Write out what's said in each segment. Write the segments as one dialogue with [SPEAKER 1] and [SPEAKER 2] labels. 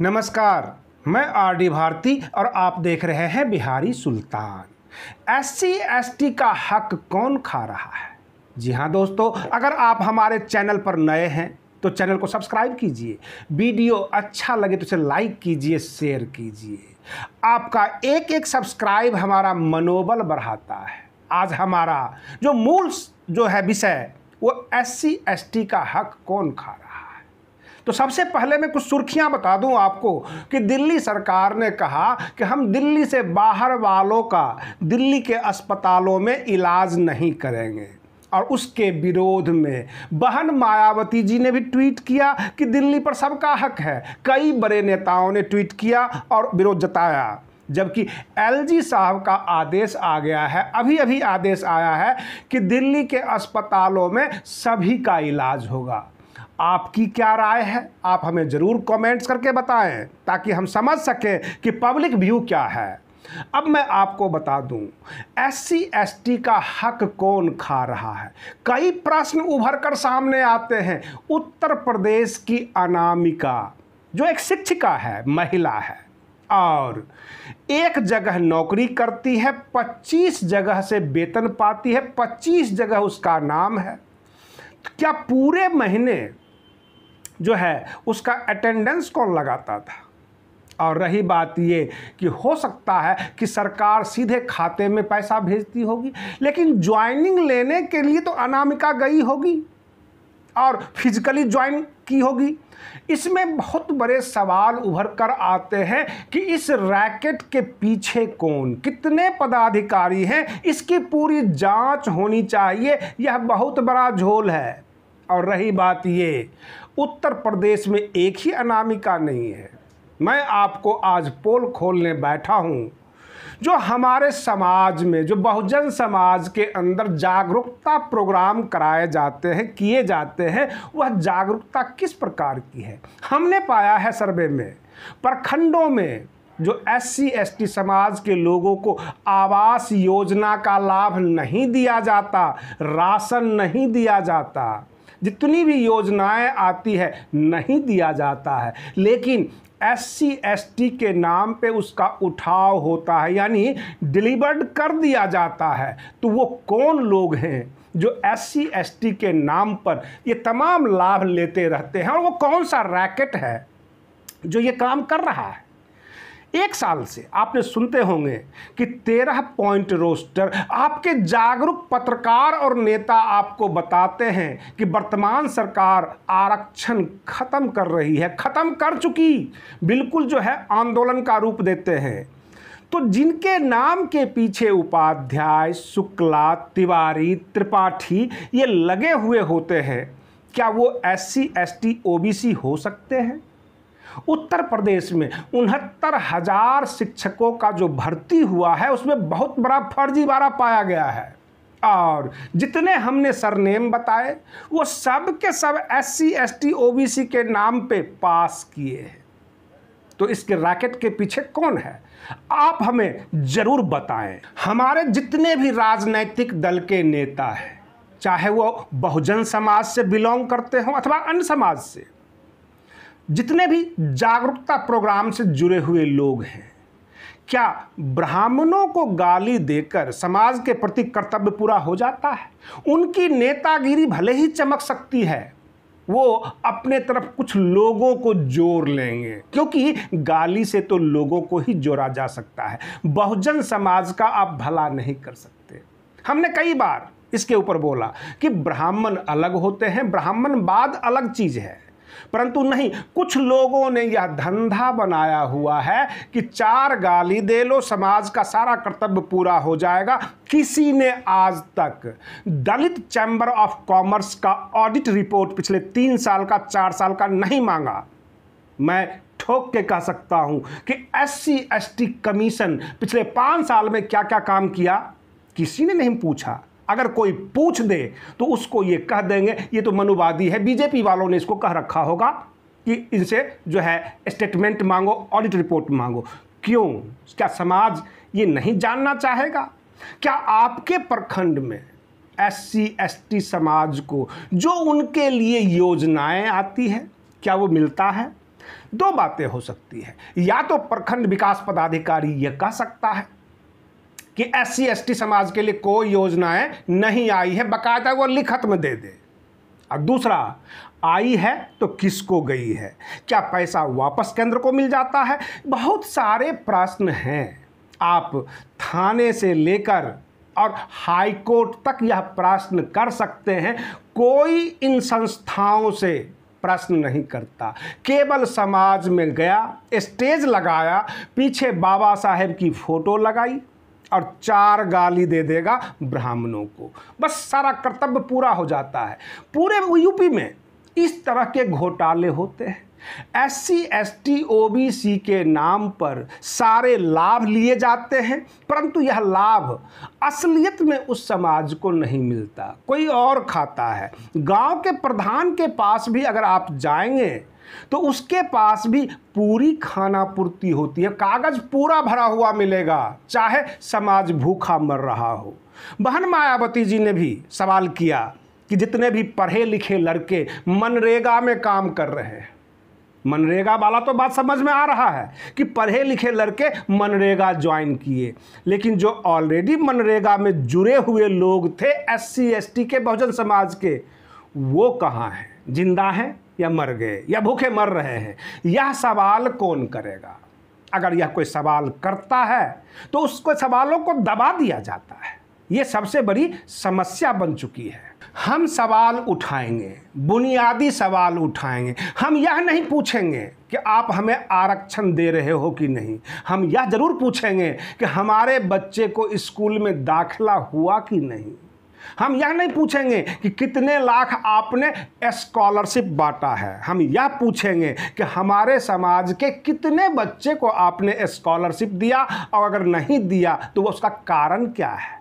[SPEAKER 1] नमस्कार, मैं आर.डी. भारती और आप देख रहे हैं बिहारी सुल्तान। एससी एसटी का हक कौन खा रहा है? जी हाँ दोस्तों, अगर आप हमारे चैनल पर नए हैं तो चैनल को सब्सक्राइब कीजिए। वीडियो अच्छा लगे तो इसे लाइक कीजिए, शेयर कीजिए। आपका एक एक सब्सक्राइब हमारा मनोबल बढ़ाता है। आज हमारा जो मूल विषय वो एससी एसटी का हक कौन खा रहा है। तो सबसे पहले मैं कुछ सुर्खियां बता दूं आपको कि दिल्ली सरकार ने कहा कि हम दिल्ली से बाहर वालों का दिल्ली के अस्पतालों में इलाज नहीं करेंगे। और उसके विरोध में बहन मायावती जी ने भी ट्वीट किया कि दिल्ली पर सबका हक है। कई बड़े नेताओं ने ट्वीट किया और विरोध जताया। जबकि एलजी साहब का आदेश आ गया है, अभी आदेश आया है कि दिल्ली के अस्पतालों में सभी का इलाज होगा। आपकी क्या राय है? आप हमें ज़रूर कमेंट्स करके बताएं ताकि हम समझ सकें कि पब्लिक व्यू क्या है। अब मैं आपको बता दूं, एससी एसटी का हक कौन खा रहा है। कई प्रश्न उभर कर सामने आते हैं। उत्तर प्रदेश की अनामिका जो एक शिक्षिका है, महिला है और एक जगह नौकरी करती है, 25 जगह से वेतन पाती है, 25 जगह उसका नाम है। क्या पूरे महीने जो है उसका अटेंडेंस कौन लगाता था? और रही बात ये कि हो सकता है कि सरकार सीधे खाते में पैसा भेजती होगी, लेकिन ज्वाइनिंग लेने के लिए तो अनामिका गई होगी और फिजिकली ज्वाइन की होगी। इसमें बहुत बड़े सवाल उभर कर आते हैं कि इस रैकेट के पीछे कौन, कितने पदाधिकारी हैं, इसकी पूरी जांच होनी चाहिए। यह बहुत बड़ा झोल है। और रही बात ये, उत्तर प्रदेश में एक ही अनामिका नहीं है। मैं आपको आज पोल खोलने बैठा हूँ। जो हमारे समाज में, जो बहुजन समाज के अंदर जागरूकता प्रोग्राम कराए जाते हैं, किए जाते हैं, वह जागरूकता किस प्रकार की है। हमने पाया है सर्वे में, प्रखंडों में जो एससी एसटी समाज के लोगों को आवास योजना का लाभ नहीं दिया जाता, राशन नहीं दिया जाता, जितनी भी योजनाएं आती है नहीं दिया जाता है, लेकिन एससी एसटी के नाम पे उसका उठाव होता है, यानी डिलीवर्ड कर दिया जाता है। तो वो कौन लोग हैं जो एससी एसटी के नाम पर ये तमाम लाभ लेते रहते हैं, और वो कौन सा रैकेट है जो ये काम कर रहा है। एक साल से आपने सुनते होंगे कि 13 पॉइंट रोस्टर, आपके जागरूक पत्रकार और नेता आपको बताते हैं कि वर्तमान सरकार आरक्षण खत्म कर रही है, खत्म कर चुकी, बिल्कुल जो है आंदोलन का रूप देते हैं। तो जिनके नाम के पीछे उपाध्याय, शुक्ला, तिवारी, त्रिपाठी ये लगे हुए होते हैं, क्या वो एससी एसटी ओबीसी हो सकते हैं? उत्तर प्रदेश में 69,000 शिक्षकों का जो भर्ती हुआ है उसमें बहुत बड़ा फर्जीवाड़ा पाया गया है। और जितने हमने सरनेम बताए वो सब के सब एससी एसटी ओबीसी के नाम पे पास किए हैं। तो इसके रैकेट के पीछे कौन है, आप हमें जरूर बताएं। हमारे जितने भी राजनैतिक दल के नेता हैं, चाहे वो बहुजन समाज से बिलोंग करते हों अथवा अन्य समाज से, जितने भी जागरूकता प्रोग्राम से जुड़े हुए लोग हैं, क्या ब्राह्मणों को गाली देकर समाज के प्रति कर्तव्य पूरा हो जाता है? उनकी नेतागिरी भले ही चमक सकती है, वो अपने तरफ कुछ लोगों को जोड़ लेंगे, क्योंकि गाली से तो लोगों को ही जोड़ा जा सकता है। बहुजन समाज का आप भला नहीं कर सकते। हमने कई बार इसके ऊपर बोला कि ब्राह्मण अलग होते हैं, ब्राह्मणवाद अलग चीज़ है, परंतु नहीं, कुछ लोगों ने यह धंधा बनाया हुआ है कि 4 गाली दे लो, समाज का सारा कर्तव्य पूरा हो जाएगा। किसी ने आज तक दलित चैम्बर ऑफ कॉमर्स का ऑडिट रिपोर्ट पिछले 3 साल का, 4 साल का नहीं मांगा। मैं ठोक के कह सकता हूं कि एससी एसटी कमीशन पिछले 5 साल में क्या क्या काम किया, किसी ने नहीं पूछा। अगर कोई पूछ दे तो उसको ये कह देंगे ये तो मनुवादी है। बीजेपी वालों ने इसको कह रखा होगा कि इनसे जो है स्टेटमेंट मांगो, ऑडिट रिपोर्ट मांगो। क्यों? क्या समाज ये नहीं जानना चाहेगा? क्या आपके प्रखंड में SC/ST समाज को जो उनके लिए योजनाएं आती है, क्या वो मिलता है? दो बातें हो सकती है। या तो प्रखंड विकास पदाधिकारी यह कह सकता है कि SC/ST समाज के लिए कोई योजनाएं नहीं आई है, बाकायदा वो लिखत में दे दे। और दूसरा, आई है तो किसको गई है, क्या पैसा वापस केंद्र को मिल जाता है? बहुत सारे प्रश्न हैं। आप थाने से लेकर और हाई कोर्ट तक यह प्रश्न कर सकते हैं। कोई इन संस्थाओं से प्रश्न नहीं करता। केवल समाज में गया, स्टेज लगाया, पीछे बाबा साहेब की फोटो लगाई और 4 गाली दे देगा ब्राह्मणों को, बस सारा कर्तव्य पूरा हो जाता है। पूरे यूपी में इस तरह के घोटाले होते हैं। SC/ST OBC के नाम पर सारे लाभ लिए जाते हैं, परंतु यह लाभ असलियत में उस समाज को नहीं मिलता, कोई और खाता है। गांव के प्रधान के पास भी अगर आप जाएंगे तो उसके पास भी पूरी खाना पूर्ति होती है, कागज पूरा भरा हुआ मिलेगा, चाहे समाज भूखा मर रहा हो। बहन मायावती जी ने भी सवाल किया कि जितने भी पढ़े लिखे लड़के मनरेगा में काम कर रहे हैं, मनरेगा वाला तो बात समझ में आ रहा है कि पढ़े लिखे लड़के मनरेगा ज्वाइन किए, लेकिन जो ऑलरेडी मनरेगा में जुड़े हुए लोग थे SC/ST के, बहुजन समाज के, वो कहाँ हैं? जिंदा हैं या मर गए या भूखे मर रहे हैं? यह सवाल कौन करेगा? अगर यह कोई सवाल करता है तो उसको सवालों को दबा दिया जाता है। ये सबसे बड़ी समस्या बन चुकी है। हम सवाल उठाएंगे, बुनियादी सवाल उठाएंगे। हम यह नहीं पूछेंगे कि आप हमें आरक्षण दे रहे हो कि नहीं, हम यह जरूर पूछेंगे कि हमारे बच्चे को स्कूल में दाखिला हुआ कि नहीं। हम यह नहीं पूछेंगे कि कितने लाख आपने स्कॉलरशिप बांटा है, हम यह पूछेंगे कि हमारे समाज के कितने बच्चे को आपने स्कॉलरशिप दिया, और अगर नहीं दिया तो उसका कारण क्या है।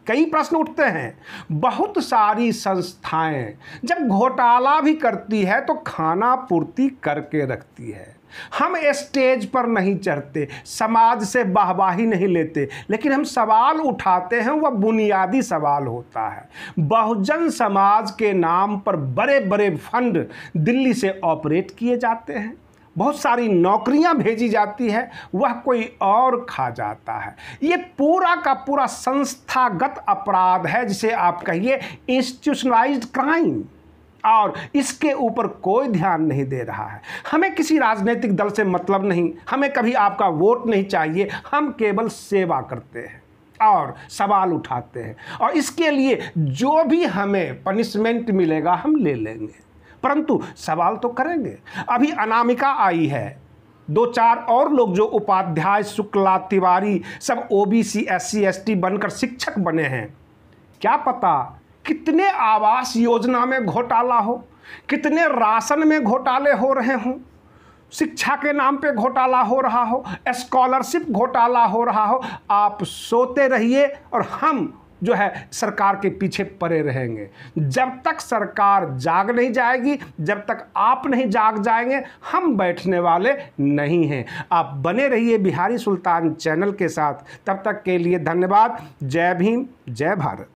[SPEAKER 1] कई प्रश्न उठते हैं। बहुत सारी संस्थाएं जब घोटाला भी करती है तो खाना पूर्ति करके रखती है। हम स्टेज पर नहीं चढ़ते, समाज से वाहवाही नहीं लेते, लेकिन हम सवाल उठाते हैं, वह बुनियादी सवाल होता है। बहुजन समाज के नाम पर बड़े बड़े फंड दिल्ली से ऑपरेट किए जाते हैं, बहुत सारी नौकरियां भेजी जाती है, वह कोई और खा जाता है। ये पूरा का पूरा संस्थागत अपराध है, जिसे आप कहिए इंस्टीट्यूशनलाइज्ड क्राइम, और इसके ऊपर कोई ध्यान नहीं दे रहा है। हमें किसी राजनीतिक दल से मतलब नहीं, हमें कभी आपका वोट नहीं चाहिए, हम केवल सेवा करते हैं और सवाल उठाते हैं, और इसके लिए जो भी हमें पनिशमेंट मिलेगा हम ले लेंगे, परंतु सवाल तो करेंगे। अभी अनामिका आई है, 2-4 और लोग जो उपाध्याय, शुक्ला, तिवारी, सब OBC SC/ST बनकर शिक्षक बने हैं। क्या पता कितने आवास योजना में घोटाला हो, कितने राशन में घोटाले हो रहे हों, शिक्षा के नाम पे घोटाला हो रहा हो, स्कॉलरशिप घोटाला हो रहा हो। आप सोते रहिए और हम जो है सरकार के पीछे पड़े रहेंगे। जब तक सरकार जाग नहीं जाएगी, जब तक आप नहीं जाग जाएंगे, हम बैठने वाले नहीं हैं। आप बने रहिए बिहारी सुल्तान चैनल के साथ। तब तक के लिए धन्यवाद। जय भीम, जय भारत।